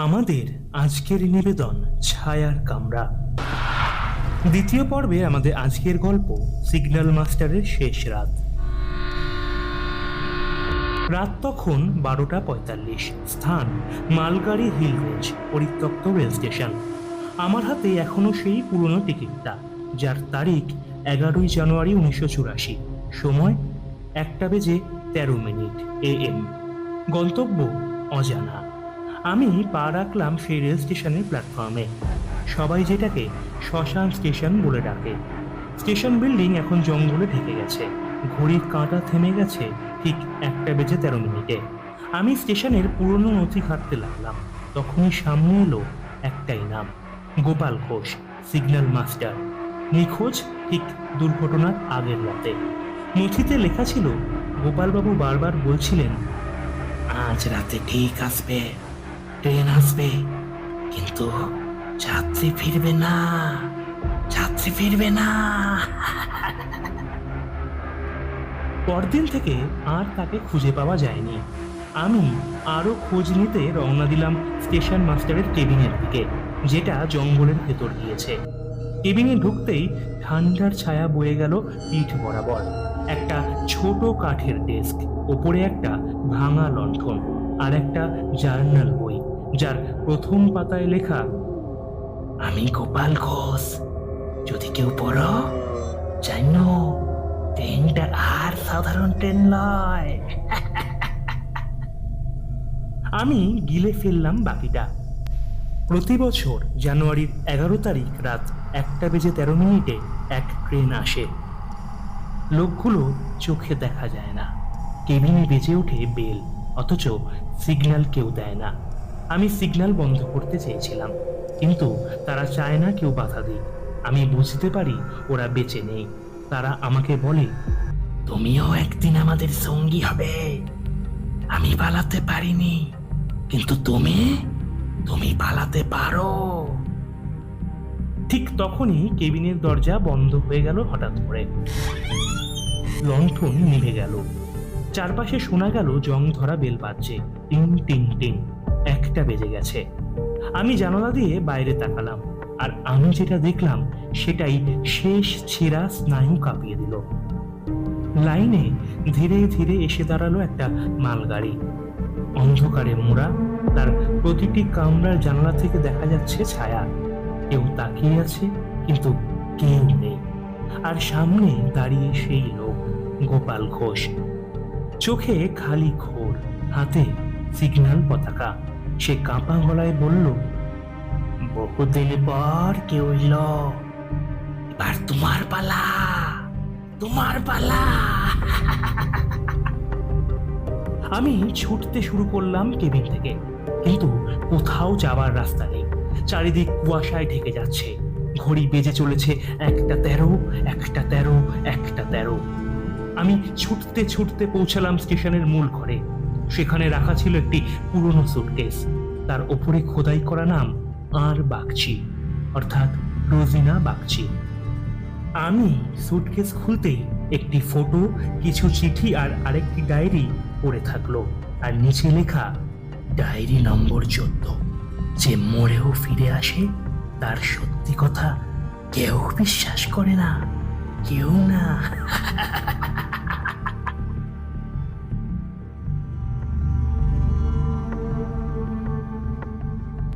আমাদের আজকের নিবেদন ছায়ার কামরা। দ্বিতীয় পর্বে আমাদের আজকের গল্প সিগন্যাল মাস্টারের শেষ রাত। রাত তখন 12:45। স্থান মালগাড়ি হিল রেঞ্জ, পরিত্যক্ত রেল স্টেশন। আমার হাতে এখনো সেই পুরনো টিকিটটা, যার তারিখ 11 জানুয়ারি 1984। সময় 1:13 AM। গন্তব্য অজানা। আমি পা রাখলাম সেই রেল স্টেশনের প্ল্যাটফর্মে। সবাই যেটাকে শ্মশান স্টেশন বলে ডাকে। স্টেশন বিল্ডিং এখন জঙ্গলে ঢেকে গেছে। ঘড়ির কাঁটা থেমে গেছে ঠিক 1:13। আমি স্টেশনের পুরনো নথি ঘাঁটতে লাগলাম। তখনই সামনে এলো একটাই নাম, গোপাল ঘোষ, সিগন্যাল মাস্টার। নিখোঁজ ঠিক দুর্ঘটনার আগের রাতে। নথিতে লেখা ছিল, গোপালবাবু বারবার বলছিলেন, আজ রাতে ঠিক আসবে, ট্রেন আসবে, কিন্তু যাত্রী ফিরবে না, যাত্রী ফিরবে না। পরদিন থেকে আর তাকে খুঁজে পাওয়া যায়নি। আমি আরো খোঁজ নিতে রওনা দিলাম স্টেশন মাস্টারের কেবিনের দিকে, যেটা জঙ্গলের ভেতর গিয়েছে। কেবিনে ঢুকতেই ঠান্ডার ছায়া বয়ে গেল পিঠ বরাবর। একটা ছোট কাঠের ডেস্ক, ওপরে একটা ভাঙা লণ্ঠন, আর একটা জার্নাল বই, যার প্রথম পাতায় লেখা, আমি গোপাল ঘোষ, যদি কেউ পড়ো জানো ট্রেনটা আর সাধারণ ট্রেন নয়। আমি গিলে ফেললাম বাকিটা। প্রতি বছর জানুয়ারির 11 তারিখ রাত 1:13 এক ট্রেন আসে। লোকগুলো চোখে দেখা যায় না। কেবিনে বেজে ওঠে বেল, অথচ সিগন্যাল কেউ দেয় না। আমি সিগন্যাল বন্ধ করতে চেয়েছিলাম, কিন্তু তারা চায় না কেউ বাধা দিক। আমি বুঝতে পারি ওরা বেঁচে নেই। তারা আমাকে বলে, তুমিও একদিন আমাদের সঙ্গী হবে। আমি পালাতে পারিনি, কিন্তু তুমি পালাতে পারো। ঠিক তখনই কেবিনের দরজা বন্ধ হয়ে গেল হঠাৎ করে। লণ্ঠন নিভে গেল। চারপাশে শোনা গেল জং ধরা বেল বাজছে, টিং টিং টিং। 1টা বেজে গেছে। আমি জানালা দিয়ে বাইরে তাকালাম, আর আমি যেটা দেখলাম সেটাই শেষ ছেঁড়া স্নায়ু কাঁপিয়ে দিল। লাইনে ধীরে ধীরে এসে দাঁড়ালো একটা মালগাড়ি, অন্ধকারে মোড়া। তার প্রতিটি কামরার জানালা থেকে দেখা যাচ্ছে ছায়া। কেউ তাকিয়ে আছে, কিন্তু কেউ নেই। আর সামনে দাঁড়িয়ে সেই লোক, গোপাল ঘোষ। চোখে খালি ঘোর, হাতে সিগন্যাল পতাকা। সে কাঁপা গলায় বলল, বহুদিন পর কেউ এলো, এবার তোমার পালা, তোমার পালা। আমি ছুটতে শুরু করলাম কেবিন থেকে, কিন্তু কোথাও যাবার রাস্তা নেই। চারিদিক কুয়াশায় ঢেকে যাচ্ছে। ঘড়ি বেজে চলেছে 1:13, 1:13, 1:13। আমি ছুটতে ছুটতে পৌঁছালাম স্টেশনের মূল ঘরে। সেখানে রাখা ছিল একটি পুরনো সুটকেস। তার ওপরে খোদাই করা নাম আর বাগচি, অর্থাৎ রোজিনা বাগচি। আমি সুটকেস খুলতেই একটি ফটো, কিছু চিঠি আর আরেকটি ডায়েরি পড়ে থাকলো। আর নিচে লেখা, ডায়েরি নম্বর 14। যে মরেও ফিরে আসে, তার সত্যি কথা কেউ বিশ্বাস করে না, কেউ না।